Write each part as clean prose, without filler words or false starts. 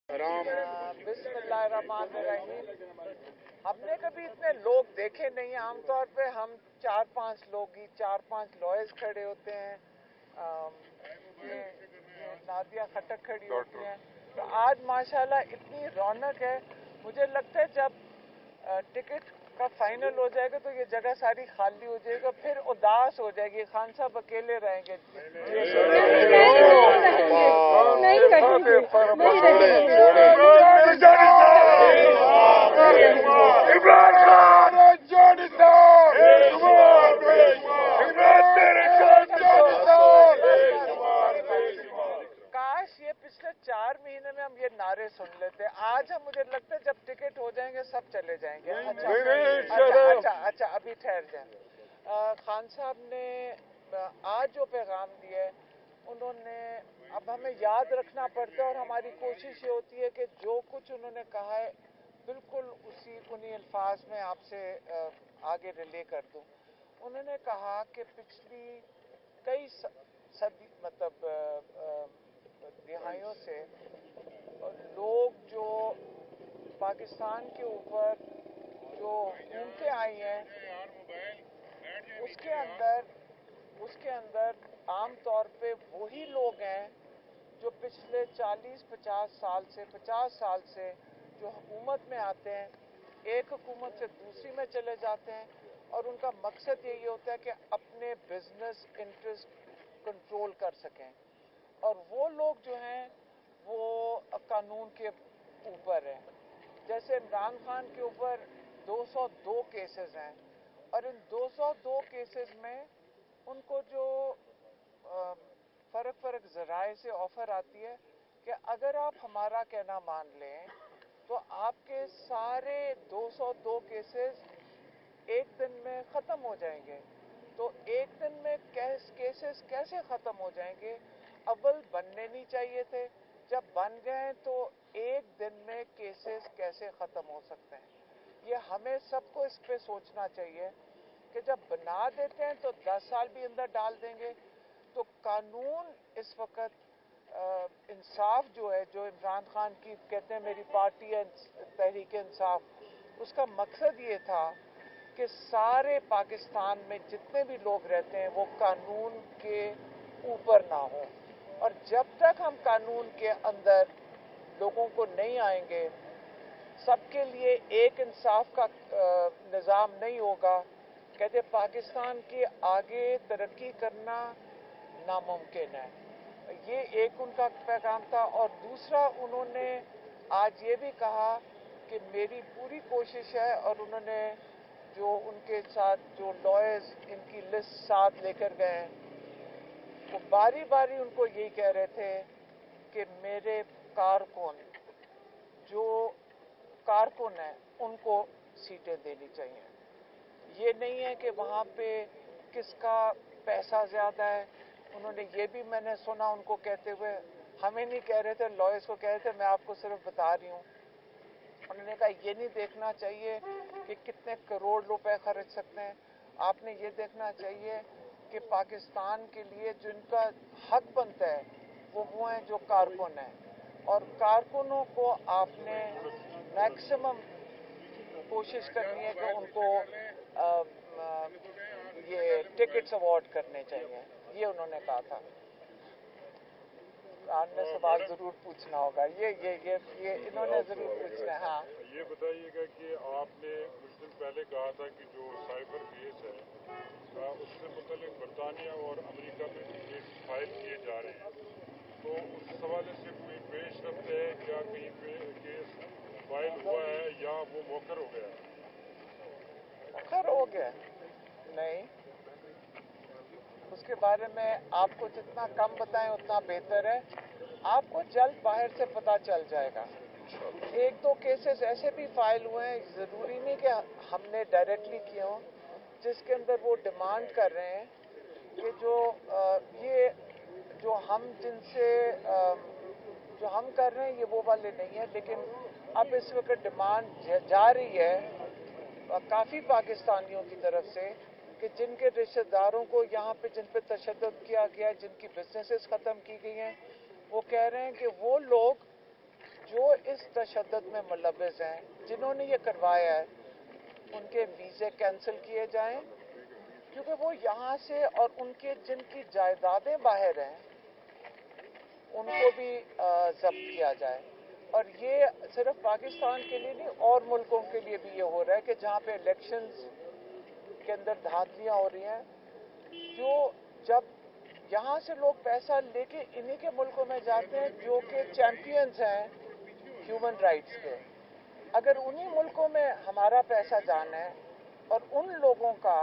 बिस्मिल्लाहिर्रहमानिर्रहीम। हमने कभी इतने लोग देखे नहीं हैं। आमतौर पे हम 4-5 लोग ही 4-5 लॉयर्स खड़े होते हैं, ये नादिया खटक खड़ी होती हैं। तो आज माशाल्लाह इतनी रौनक है। मुझे लगता है जब टिकट का फाइनल हो जाएगा तो ये जगह सारी खाली हो जाएगी, फिर उदास हो जाएगी। खान साहब अकेले रहेंगे। काश ये पिछले 4 महीने में हम ये नारे सुन लेते। आज हम, मुझे लगता है जब टिकट हो जाएंगे सब चले जाएंगे। अच्छा, अभी ठहर जाए। खान साहब ने आज जो पैगाम दिया है, उन्होंने, अब हमें याद रखना पड़ता है और हमारी कोशिश ये होती है कि जो कुछ उन्होंने कहा है बिल्कुल उन्हीं अल्फाज में आपसे आगे रिले कर दूं। उन्होंने कहा कि पिछली कई सदी, मतलब दिहाइयों से लोग जो पाकिस्तान के ऊपर जो हुकूमतें आई हैं, उसके अंदर आम तौर पे वही लोग हैं जो पिछले 40-50 साल से जो हुकूमत में आते हैं, एक हुकूमत से दूसरी में चले जाते हैं और उनका मकसद यही होता है कि अपने बिजनेस इंटरेस्ट कंट्रोल कर सकें। और वो लोग जो हैं वो कानून के ऊपर हैं। जैसे इमरान खान के ऊपर 202 केसेस हैं और इन 202 केसेस में उनको जो फर्क जराए से ऑफर आती है कि अगर आप हमारा कहना मान लें तो आपके सारे 202 केसेस एक दिन में ख़त्म हो जाएंगे। तो एक दिन में केसेस कैसे ख़त्म हो जाएंगे? अव्वल बनने नहीं चाहिए थे, जब बन गए तो एक दिन में केसेस कैसे ख़त्म हो सकते हैं? ये हमें सबको इस पे सोचना चाहिए कि जब बना देते हैं तो 10 साल भी अंदर डाल देंगे। तो कानून इस वक्त इंसाफ जो है, जो इमरान खान की कहते हैं मेरी पार्टी है तहरीक इंसाफ, उसका मकसद ये था कि सारे पाकिस्तान में जितने भी लोग रहते हैं वो कानून के ऊपर ना हो। और जब तक हम कानून के अंदर लोगों को नहीं आएंगे, सबके लिए एक इंसाफ का निज़ाम नहीं होगा, कहते पाकिस्तान के आगे तरक्की करना नामुमकिन है। ये एक उनका पैगाम था। और दूसरा, उन्होंने आज ये भी कहा कि मेरी पूरी कोशिश है, और उन्होंने जो उनके साथ जो लॉयर्स इनकी लिस्ट साथ लेकर गए, वो बारी बारी उनको यही कह रहे थे कि मेरे जो कारकुन हैं उनको सीटें देनी चाहिए। ये नहीं है कि वहाँ पे किसका पैसा ज़्यादा है। उन्होंने ये भी, मैंने सुना उनको कहते हुए, हमें नहीं कह रहे थे, लॉयर्स को कह रहे थे, मैं आपको सिर्फ बता रही हूँ। उन्होंने कहा ये नहीं देखना चाहिए कि कितने करोड़ रुपए खर्च सकते हैं, आपने ये देखना चाहिए कि पाकिस्तान के लिए जिनका हक बनता है वो हैं जो कारकुन हैं, और कारकुनों को आपने मैक्सिमम कोशिश करनी है कि उनको ये टिकट्स अवार्ड करने चाहिए। ये उन्होंने कहा था। आपने सवाल जरूर पूछना होगा, ये इन्होंने जरूर पूछना है। हाँ, ये बताइएगा कि आपने कुछ दिन पहले कहा था कि जो साइबर केस है उससे मुतालिक बरतानिया और अमेरिका में जो केस फाइल किए जा रहे हैं, तो उस हवाले से कोई पेशरफ्त है? क्या कहीं पे केस फाइल हुआ है या वो मौखर हो गया? मौखर हो गया नहीं, उसके बारे में आपको जितना कम बताएं उतना बेहतर है। आपको जल्द बाहर से पता चल जाएगा। एक दो केसेस ऐसे भी फाइल हुए हैं, ज़रूरी नहीं कि हमने डायरेक्टली किए हों, जिसके अंदर वो डिमांड कर रहे हैं कि ये जो हम जो हम कर रहे हैं ये वो वाले नहीं है। लेकिन अब इस वक्त डिमांड जा रही है काफ़ी पाकिस्तानियों की तरफ से कि जिनके रिश्तेदारों को यहाँ पे जिन पे तशद्दुद किया गया, जिनकी बिजनेसेस ख़त्म की गई हैं, वो कह रहे हैं कि वो लोग जो इस तशद्दुद में मुलव्वस हैं, जिन्होंने ये करवाया है, उनके वीज़े कैंसिल किए जाएं, क्योंकि वो यहाँ से और उनके जिनकी जायदादें बाहर हैं उनको भी जब्त किया जाए। और ये सिर्फ पाकिस्तान के लिए नहीं, और मुल्कों के लिए भी ये हो रहा है कि जहाँ पे इलेक्शंस के अंदर धांधलियाँ हो रही हैं, जो जब यहाँ से लोग पैसा लेके इन्हीं के मुल्कों में जाते हैं जो कि चैंपियंस हैं ह्यूमन राइट्स के, अगर उन्हीं मुल्कों में हमारा पैसा जाना है और उन लोगों का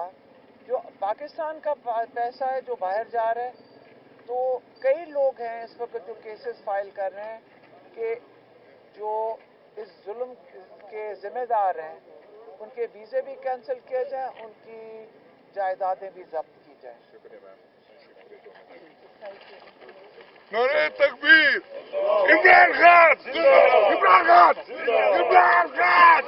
जो पाकिस्तान का पैसा है जो बाहर जा रहा है, तो कई लोग हैं इस वक्त जो केसेस फाइल कर रहे हैं कि जो इस जुल्म के जिम्मेदार हैं उनके वीज़े भी कैंसिल किए जाएं, उनकी जायदादें भी जब्त की जाएं। नारे तकबीर, इमरान खान, इमरान खान, इमरान खान।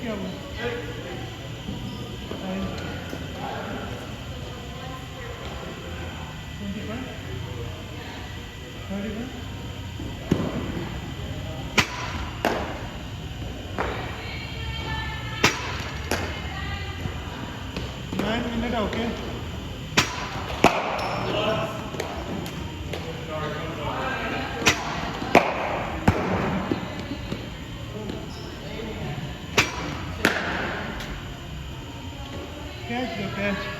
क्या हुआ? Okay. Catch the catch.